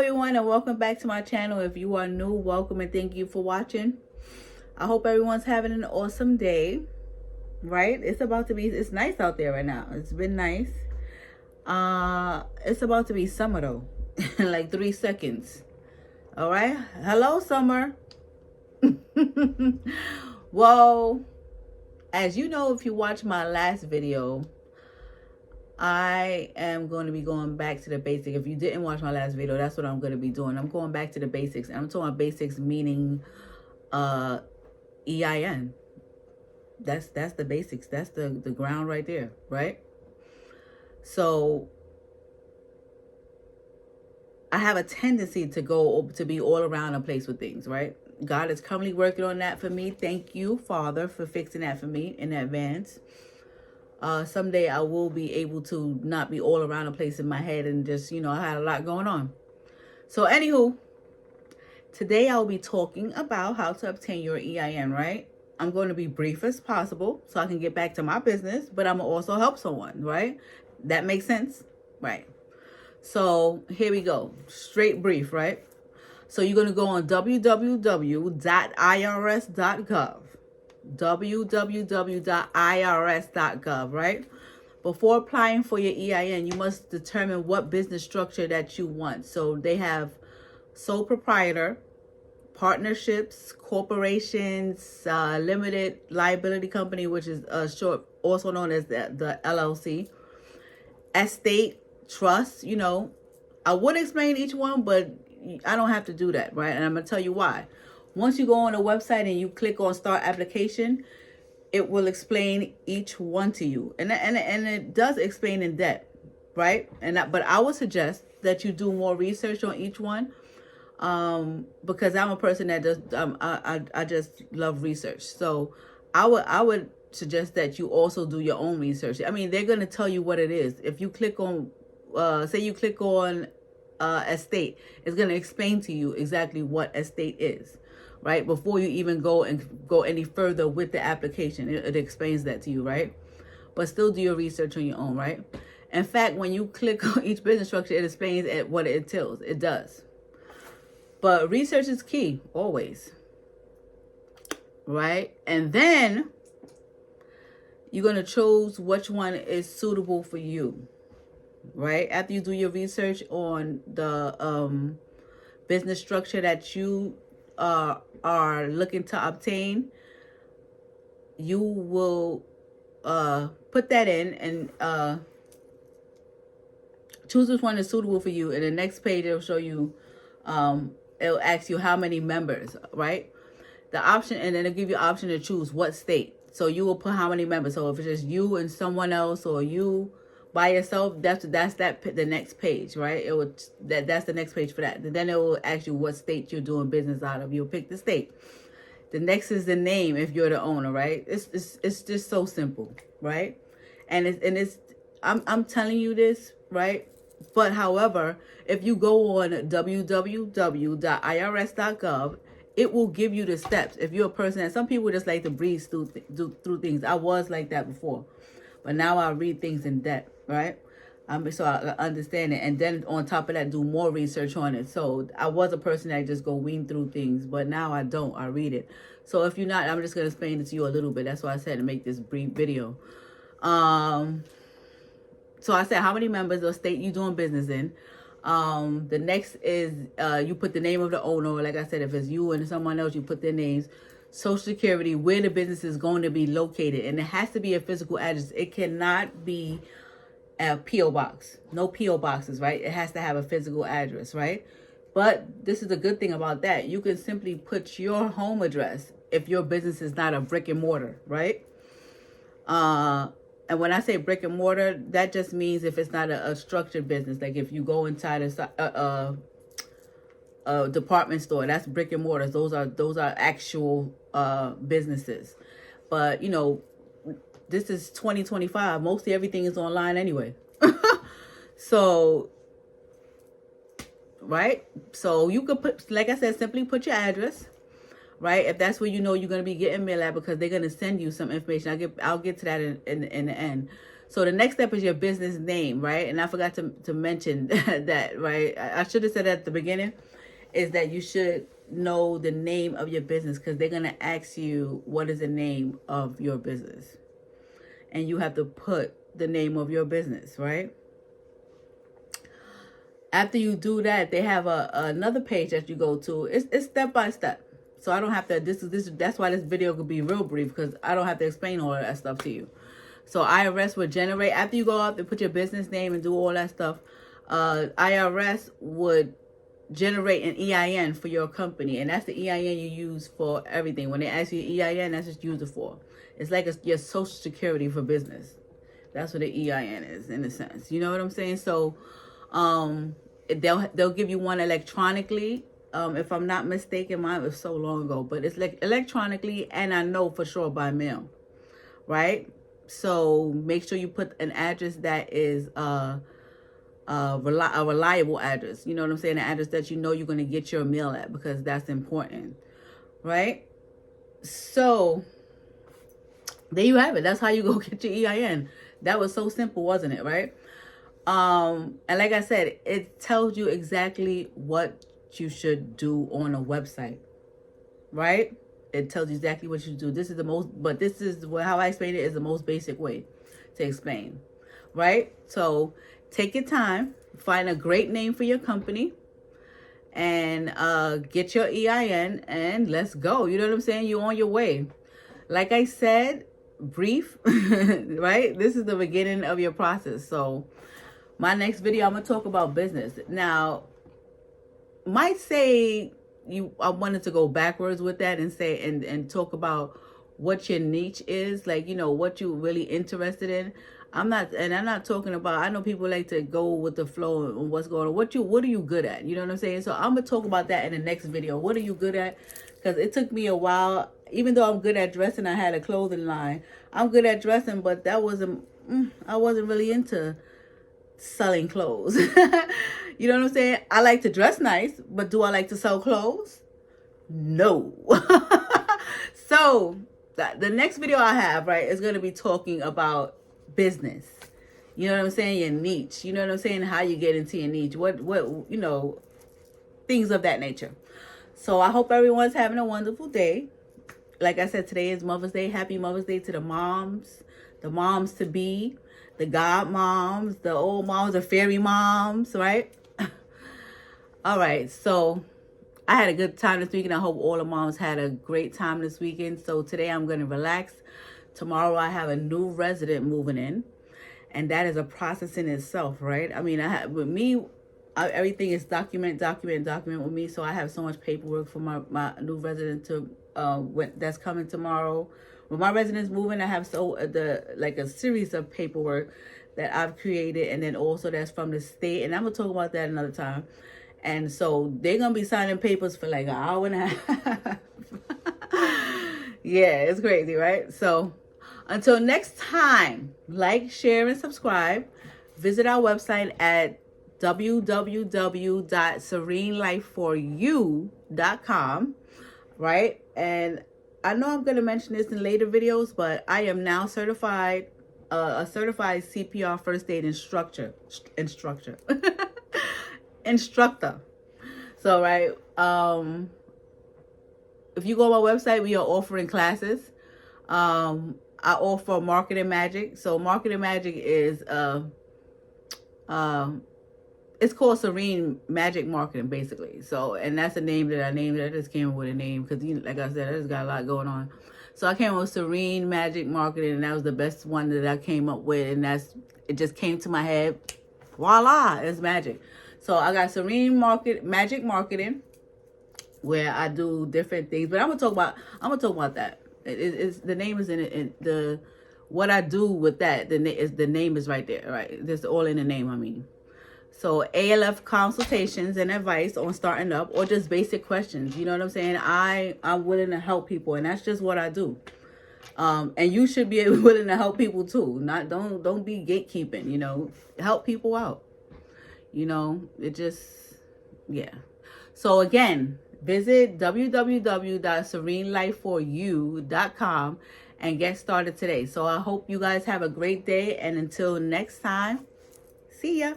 everyone, and welcome back to my channel. If you are new, welcome and thank you for watching. I hope everyone's having an awesome day. Right? It's nice out there right now. It's been nice. It's about to be summer though. In like 3 seconds. All right? Hello, summer. Well, as you know, if you watch my last video, I am going to be going back to the basics. If you didn't watch my last video, that's what I'm going to be doing. I'm going back to the basics. And I'm talking about basics meaning EIN. That's the basics. That's the ground right there, right? So I have a tendency to be all around the place with things, right? God is currently working on that for me. Thank you, Father, for fixing that for me in advance. Someday I will be able to not be all around the place in my head and just, I had a lot going on. So anywho, today I'll be talking about how to obtain your EIN, right? I'm going to be brief as possible so I can get back to my business, but I'm going to also help someone, right? That makes sense? Right. So here we go. Straight brief, right? So you're going to go on www.irs.gov. www.irs.gov, right? Before applying for your EIN, you must determine what business structure that you want. So they have sole proprietor, partnerships, corporations, limited liability company, which is short, also known as the LLC, estate, trust. I would explain each one, but I don't have to do that, right? And I'm gonna tell you why. Once you go on a website and you click on start application, it will explain each one to you. And it does explain in depth, right? But I would suggest that you do more research on each one, because I'm a person that does, I just love research. So I would suggest that you also do your own research. I mean, they're going to tell you what it is. If you click on, say you click on estate, it's going to explain to you exactly what estate is. Right? Before you even go any further with the application, it explains that to you, right? But still do your research on your own, right? In fact, when you click on each business structure, it explains what it entails. It does. But research is key, always. Right? And then you're going to choose which one is suitable for you. Right? After you do your research on the business structure that you are looking to obtain, you will put that in and choose which one is suitable for you. And the next page, it'll show you, it'll ask you how many members, right? The option, and then it'll give you an option to choose what state. So you will put how many members. So if it's just you and someone else, or you by yourself, that's the next page, right? That's the next page for that. And then it will ask you what state you're doing business out of. You'll pick the state. The next is the name if you're the owner, right? It's just so simple, right? And I'm telling you this, right? But however, if you go on www.irs.gov, it will give you the steps. If you're a person, and some people just like to breeze through things. I was like that before, but now I read things in depth, right? So I understand it, and then on top of that, do more research on it. So I was a person that just go wean through things, but now I don't. I read it. So if you're not, I'm just gonna explain it to you a little bit. That's why I said to make this brief video. So I said how many members or state you doing business in. The next is you put the name of the owner. Like I said, if it's you and someone else, you put their names. Social Security, where the business is going to be located, and it has to be a physical address. It cannot be a P.O. box. No P.O. boxes, right? It has to have a physical address, right? But this is the good thing about that. You can simply put your home address if your business is not a brick and mortar, right? And when I say brick and mortar, that just means if it's not a structured business. Like if you go inside a department store, that's brick and mortars. Those are actual businesses. But this is 2025. Mostly everything is online anyway. So right, so you could put, like I said, simply put your address, right? If that's where you're going to be getting mail at, because they're going to send you some information. I'll get to that in the end. So the next step is your business name, right? And I forgot to mention that, right? I should have said at the beginning, is that you should know the name of your business, because they're going to ask you what is the name of your business. And you have to put the name of your business, right? After you do that, they have another page that you go to. It's step by step. So I don't have to, that's why this video could be real brief, because I don't have to explain all of that stuff to you. So IRS would generate, after you go out and put your business name and do all that stuff, IRS would generate an EIN for your company. And that's the EIN you use for everything. When they ask you EIN, that's what you use it for. It's like your social security for business. That's what the EIN is, in a sense. You know what I'm saying? So they'll give you one electronically. If I'm not mistaken, mine was so long ago, but it's like electronically, and I know for sure by mail, right? So make sure you put an address that is a reliable address. You know what I'm saying? An address that you know you're going to get your mail at, because that's important, right? So there you have it. That's how you go get your EIN. That was so simple, wasn't it, right? And like I said, it tells you exactly what you should do on a website, right? It tells you exactly what you do. This is the most, but this is how I explain it, is the most basic way to explain, right? So take your time, find a great name for your company, and get your EIN, and let's go. You know what I'm saying? You're on your way. Like I said, brief, right? This is the beginning of your process. So my next video, I'm going to talk about business. Now, might say I wanted to go backwards with that and say and talk about what your niche is, like, you know, what you're really interested in. I'm not talking about, I know people like to go with the flow and what's going on. What are you good at? You know what I'm saying? So I'm gonna talk about that in the next video. What are you good at? Because it took me a while. Even though I'm good at dressing, I had a clothing line. I'm good at dressing, but that wasn't, I wasn't really into selling clothes. You know what I'm saying? I like to dress nice, but do I like to sell clothes? No. So the next video I have, right, is going to be talking about business. You know what I'm saying? Your niche. You know what I'm saying? How you get into your niche. What you know, things of that nature. So I hope everyone's having a wonderful day. Like I said, today is Mother's Day. Happy Mother's Day to the moms to be, the god moms, the old moms, the fairy moms, right? All right, so I had a good time this weekend. I hope all the moms had a great time this weekend. So today I'm going to relax. Tomorrow I have a new resident moving in, and that is a process in itself, right? I mean, with me, everything is document with me. So I have so much paperwork for my new resident to that's coming tomorrow. When my resident's moving, I have a series of paperwork that I've created, and then also that's from the state, and I'm gonna talk about that another time. And so they're gonna be signing papers for like an hour and a half. Yeah, it's crazy, right? So until next time, like, share, and subscribe. Visit our website at www.serenelifeforyou.com, right? And I know I'm going to mention this in later videos, but I am now certified, a certified CPR first aid instructor. So, right, if you go on my website, we are offering classes. I offer Marketing Magic. So Marketing Magic is it's called Serene Magic Marketing, basically. So, and that's a name that I named. I just came up with a name because, like I said, I just got a lot going on. So I came up with Serene Magic Marketing, and that was the best one that I came up with, and it just came to my head. Voila, it's magic. So I got Serene Magic Marketing, where I do different things, but I'm gonna talk about that. It's the name is in it, and what I do with that, the name is right there, right? It's all in the name. I mean, so ALF consultations and advice on starting up, or just basic questions. You know what I'm saying? I'm willing to help people, and that's just what I do. And you should be willing to help people too. Don't be gatekeeping. You know, help people out. You know, yeah. So again, visit www.serenelifeforyou.com and get started today. So I hope you guys have a great day, and until next time, see ya.